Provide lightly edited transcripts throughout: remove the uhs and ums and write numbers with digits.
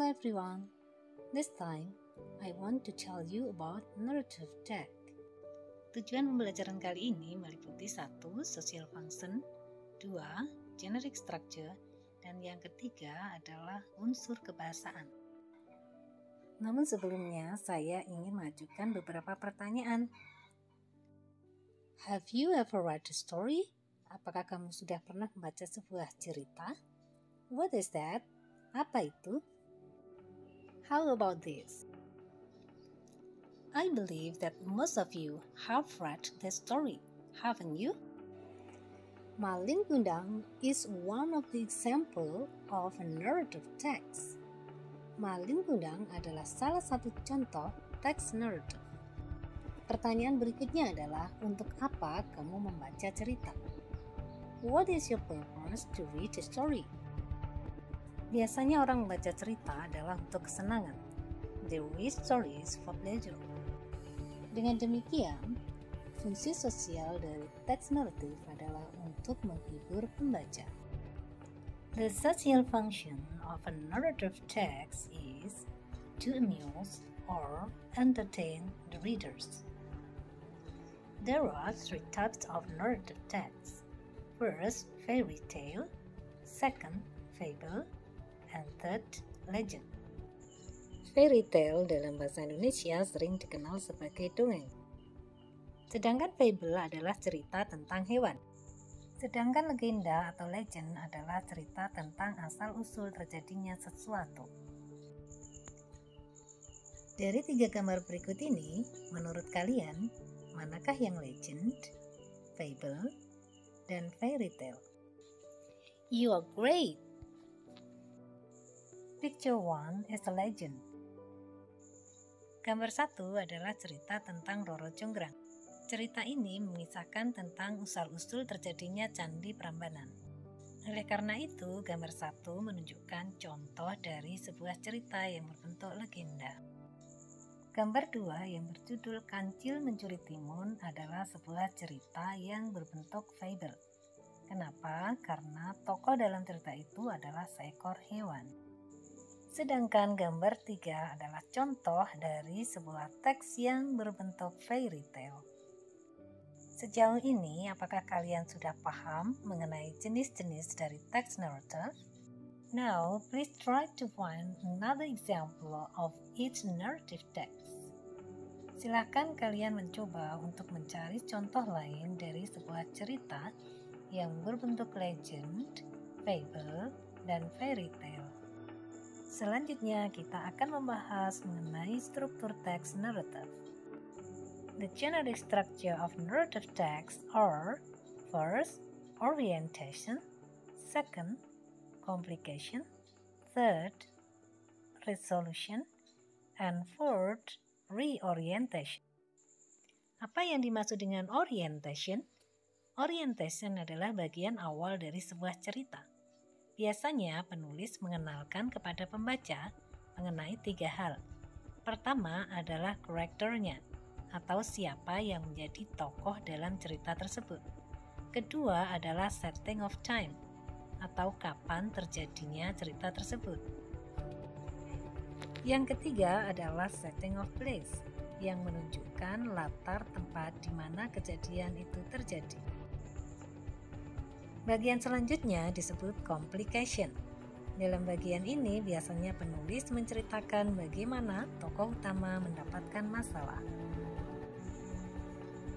Hello everyone. This time, I want to tell you about narrative tag. Tujuan pembelajaran kali ini meliputi 1. Social function, 2. Generic structure, dan yang ketiga adalah unsur kebahasaan. Namun sebelumnya, saya ingin mengajukan beberapa pertanyaan. Have you ever read a story? Apakah kamu sudah pernah membaca sebuah cerita? What is that? Apa itu? How about this? I believe that most of you have read the story, haven't you? Malin Kundang is one of the example of a narrative text. Malin Kundang adalah salah satu contoh teks narrative. Pertanyaan berikutnya adalah, untuk apa kamu membaca cerita? What is your purpose to read a story? Biasanya orang membaca cerita adalah untuk kesenangan. They read stories for pleasure. Dengan demikian, fungsi sosial dari teks naratif adalah untuk menghibur pembaca. The social function of a narrative text is to amuse or entertain the readers. There are 3 types of narrative texts. First, fairy tale. Second, fable. And third, legend. Fairy tale dalam bahasa Indonesia sering dikenal sebagai dongeng. Sedangkan fable adalah cerita tentang hewan. Sedangkan legenda atau legend adalah cerita tentang asal-usul terjadinya sesuatu. Dari 3 gambar berikut ini, menurut kalian, manakah yang legend, fable, dan fairy tale? You are great! Picture 1 is a legend. Gambar 1 adalah cerita tentang Roro Jonggrang. Cerita ini mengisahkan tentang usal-usul terjadinya Candi Prambanan. Oleh karena itu, gambar 1 menunjukkan contoh dari sebuah cerita yang berbentuk legenda. Gambar 2 yang berjudul Kancil Mencuri Timun adalah sebuah cerita yang berbentuk fable. Kenapa? Karena tokoh dalam cerita itu adalah seekor hewan. Sedangkan gambar 3 adalah contoh dari sebuah teks yang berbentuk fairy tale. Sejauh ini, apakah kalian sudah paham mengenai jenis-jenis dari teks narrative? Now, please try to find another example of each narrative text. Silakan kalian mencoba untuk mencari contoh lain dari sebuah cerita yang berbentuk legend, fable, dan fairy tale. Selanjutnya, kita akan membahas mengenai struktur teks naratif. The generic structure of narrative text are: first, orientation; second, complication; third, resolution; and fourth, reorientation. Apa yang dimaksud dengan orientation? Orientation adalah bagian awal dari sebuah cerita. Biasanya penulis mengenalkan kepada pembaca mengenai 3 hal. Pertama adalah karakternya, atau siapa yang menjadi tokoh dalam cerita tersebut. Kedua adalah setting of time, atau kapan terjadinya cerita tersebut. Yang ketiga adalah setting of place, yang menunjukkan latar tempat di mana kejadian itu terjadi. Bagian selanjutnya disebut complication. Dalam bagian ini biasanya penulis menceritakan bagaimana tokoh utama mendapatkan masalah.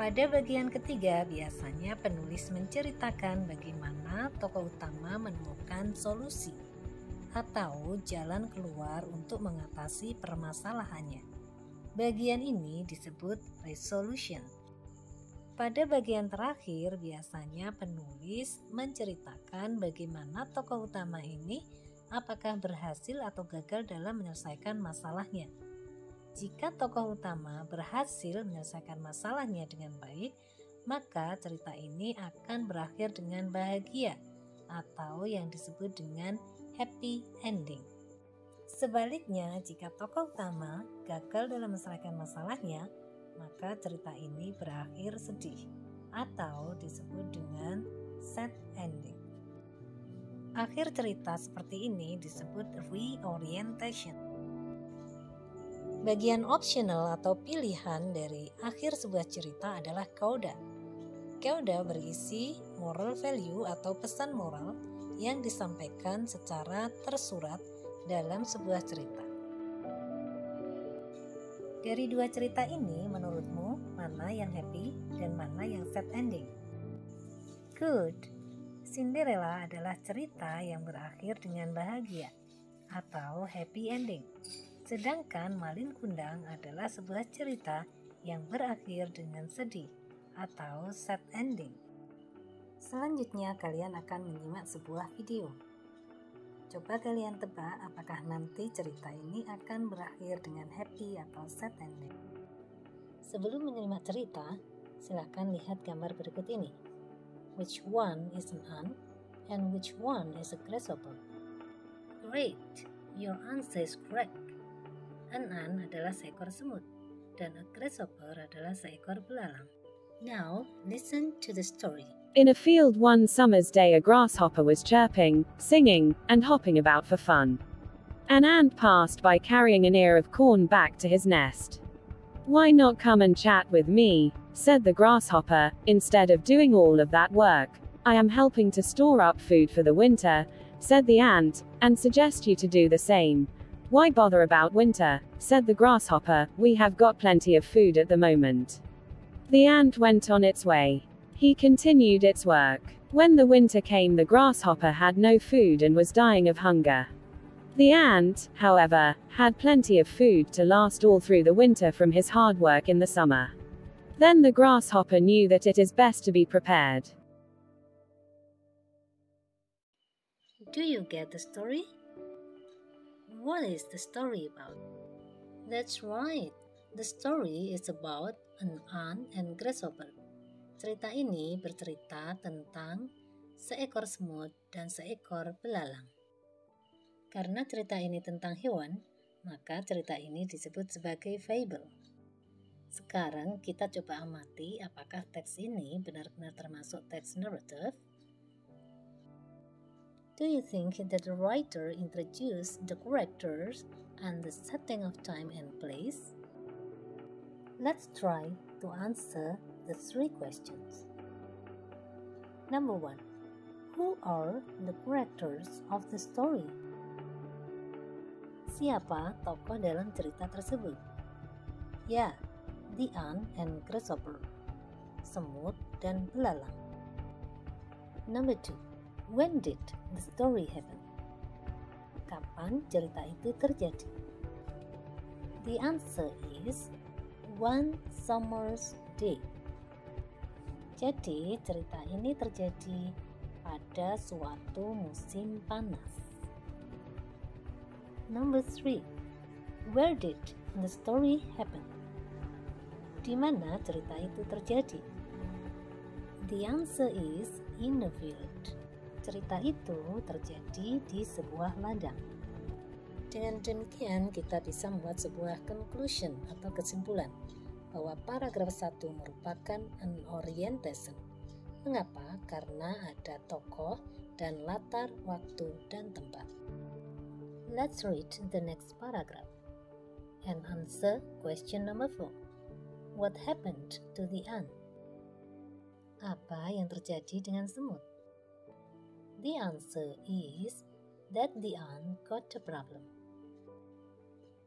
Pada bagian ketiga biasanya penulis menceritakan bagaimana tokoh utama menemukan solusi atau jalan keluar untuk mengatasi permasalahannya. Bagian ini disebut resolution. Pada bagian terakhir, biasanya penulis menceritakan bagaimana tokoh utama ini apakah berhasil atau gagal dalam menyelesaikan masalahnya. Jika tokoh utama berhasil menyelesaikan masalahnya dengan baik, maka cerita ini akan berakhir dengan bahagia atau yang disebut dengan happy ending. Sebaliknya, jika tokoh utama gagal dalam menyelesaikan masalahnya, maka cerita ini berakhir sedih atau disebut dengan sad ending. Akhir cerita seperti ini disebut reorientation. Bagian optional atau pilihan dari akhir sebuah cerita adalah coda. Coda berisi moral value atau pesan moral yang disampaikan secara tersurat dalam sebuah cerita. Dari dua cerita ini, menurutmu mana yang happy dan mana yang sad ending? Good. Cinderella adalah cerita yang berakhir dengan bahagia atau happy ending. Sedangkan Malin Kundang adalah sebuah cerita yang berakhir dengan sedih atau sad ending. Selanjutnya kalian akan menyimak sebuah video. Coba kalian tebak apakah nanti cerita ini akan berakhir dengan happy atau sad ending. Sebelum menyimak cerita, silakan lihat gambar berikut ini. Which one is an ant and which one is a grasshopper? Great, your answer is correct. An ant adalah seekor semut dan a grasshopper adalah seekor belalang. Now, listen to the story. In a field one summer's day a grasshopper was chirping, singing, and hopping about for fun. An ant passed by carrying an ear of corn back to his nest. "Why not come and chat with me?" said the grasshopper, "instead of doing all of that work. I am helping to store up food for the winter," said the ant, "and suggest you to do the same." "Why bother about winter?" said the grasshopper, "we have got plenty of food at the moment." The ant went on its way. He continued its work. When the winter came, the grasshopper had no food and was dying of hunger. The ant, however, had plenty of food to last all through the winter from his hard work in the summer. Then the grasshopper knew that it is best to be prepared. Do you get the story? What is the story about? That's right. The story is about an ant and grasshopper. Cerita ini bercerita tentang seekor semut dan seekor belalang. Karena cerita ini tentang hewan, maka cerita ini disebut sebagai fable. Sekarang kita coba amati apakah teks ini benar-benar termasuk teks narrative. Do you think that the writer introduced the characters and the setting of time and place? Let's try to answer the three questions. Number 1. Who are the characters of the story? Siapa tokoh dalam cerita tersebut? Ya, the ant and grasshopper, semut dan belalang. Number 2. When did the story happen? Kapan cerita itu terjadi? The answer is one summer's day. Jadi, cerita ini terjadi pada suatu musim panas. Number 3. Where did the story happen? Di mana cerita itu terjadi? The answer is in a field. Cerita itu terjadi di sebuah ladang. Dengan demikian, kita bisa membuat sebuah conclusion atau kesimpulan bahwa paragraf 1 merupakan an orientation. Mengapa? Karena ada tokoh dan latar waktu dan tempat. Let's read the next paragraph and answer question number 4. What happened to the ant? Apa yang terjadi dengan semut? The answer is that the ant got a problem.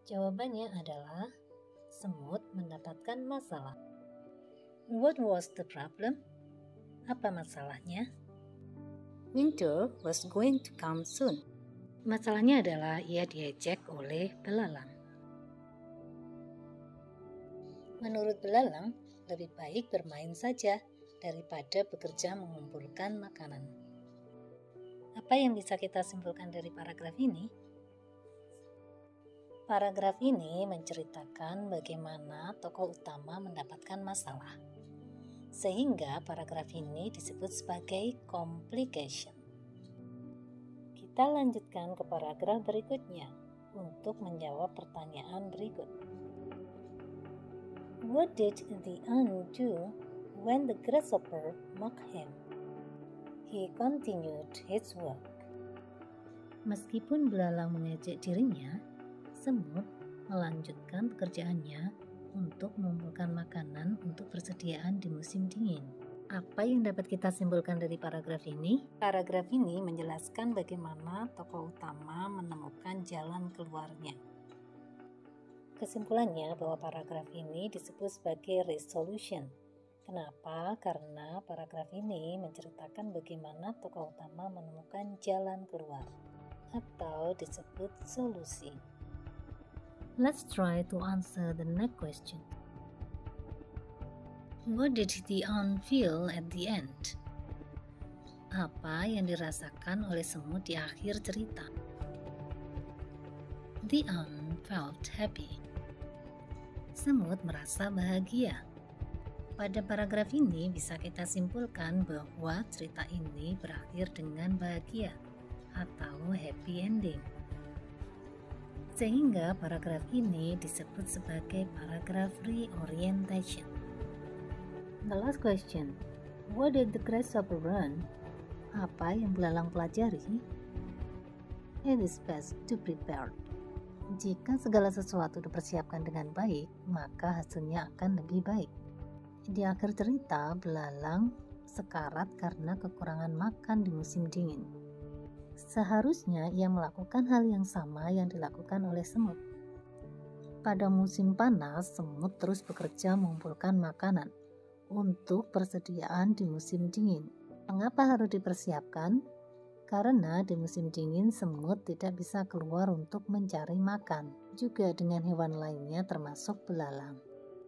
Jawabannya adalah semut mendapatkan masalah. What was the problem? Apa masalahnya? Winter was going to come soon. Masalahnya adalah ia diejek oleh belalang. Menurut belalang, lebih baik bermain saja daripada bekerja mengumpulkan makanan. Apa yang bisa kita simpulkan dari paragraf ini? Paragraf ini menceritakan bagaimana tokoh utama mendapatkan masalah. Sehingga paragraf ini disebut sebagai complication. Kita lanjutkan ke paragraf berikutnya untuk menjawab pertanyaan berikut. What did the ant do when the grasshopper mocked him? He continued his work. Meskipun belalang mengejek dirinya, semut melanjutkan pekerjaannya untuk mengumpulkan makanan untuk persediaan di musim dingin. Apa yang dapat kita simpulkan dari paragraf ini? Paragraf ini menjelaskan bagaimana tokoh utama menemukan jalan keluarnya. Kesimpulannya bahwa paragraf ini disebut sebagai resolution. Kenapa? Karena paragraf ini menceritakan bagaimana tokoh utama menemukan jalan keluar, atau disebut solusi. Let's try to answer the next question. What did the ant feel at the end? Apa yang dirasakan oleh semut di akhir cerita? The ant felt happy. Semut merasa bahagia. Pada paragraf ini bisa kita simpulkan bahwa cerita ini berakhir dengan bahagia atau happy ending. Sehingga paragraf ini disebut sebagai paragraf reorientation. The last question, what did the grasshopper learn? Apa yang belalang pelajari? It is best to prepare. Jika segala sesuatu dipersiapkan dengan baik, maka hasilnya akan lebih baik. Di akhir cerita, belalang sekarat karena kekurangan makan di musim dingin. Seharusnya ia melakukan hal yang sama yang dilakukan oleh semut. Pada musim panas, semut terus bekerja mengumpulkan makanan untuk persediaan di musim dingin. Mengapa harus dipersiapkan? Karena di musim dingin semut tidak bisa keluar untuk mencari makan, juga dengan hewan lainnya termasuk belalang.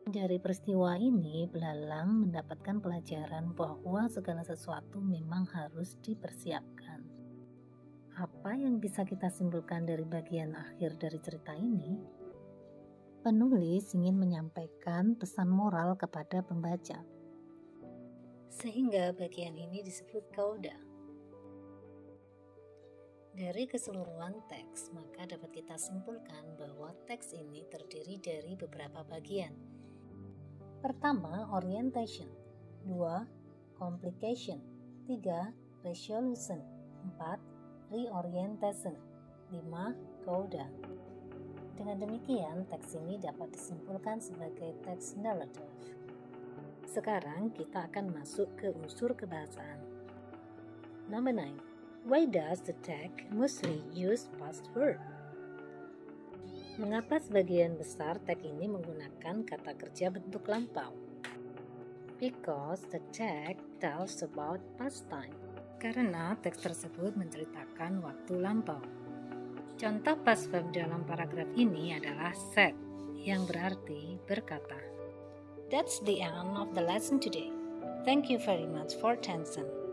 Dari peristiwa ini, belalang mendapatkan pelajaran bahwa segala sesuatu memang harus dipersiapkan. Apa yang bisa kita simpulkan dari bagian akhir dari cerita ini? Penulis ingin menyampaikan pesan moral kepada pembaca, sehingga bagian ini disebut coda. Dari keseluruhan teks, maka dapat kita simpulkan bahwa teks ini terdiri dari beberapa bagian. Pertama, orientation. 2. Complication. 3. Resolution. 4. Reorientation. 5. Coda. Dengan demikian, teks ini dapat disimpulkan sebagai teks narrative. Sekarang kita akan masuk ke unsur kebahasaan. Number 9. Why does the text mostly use past verb? Mengapa sebagian besar teks ini menggunakan kata kerja bentuk lampau? Because the text tells about past time. Karena teks tersebut menceritakan waktu lampau. Contoh past verb dalam paragraf ini adalah said, yang berarti berkata. That's the end of the lesson today. Thank you very much for attention.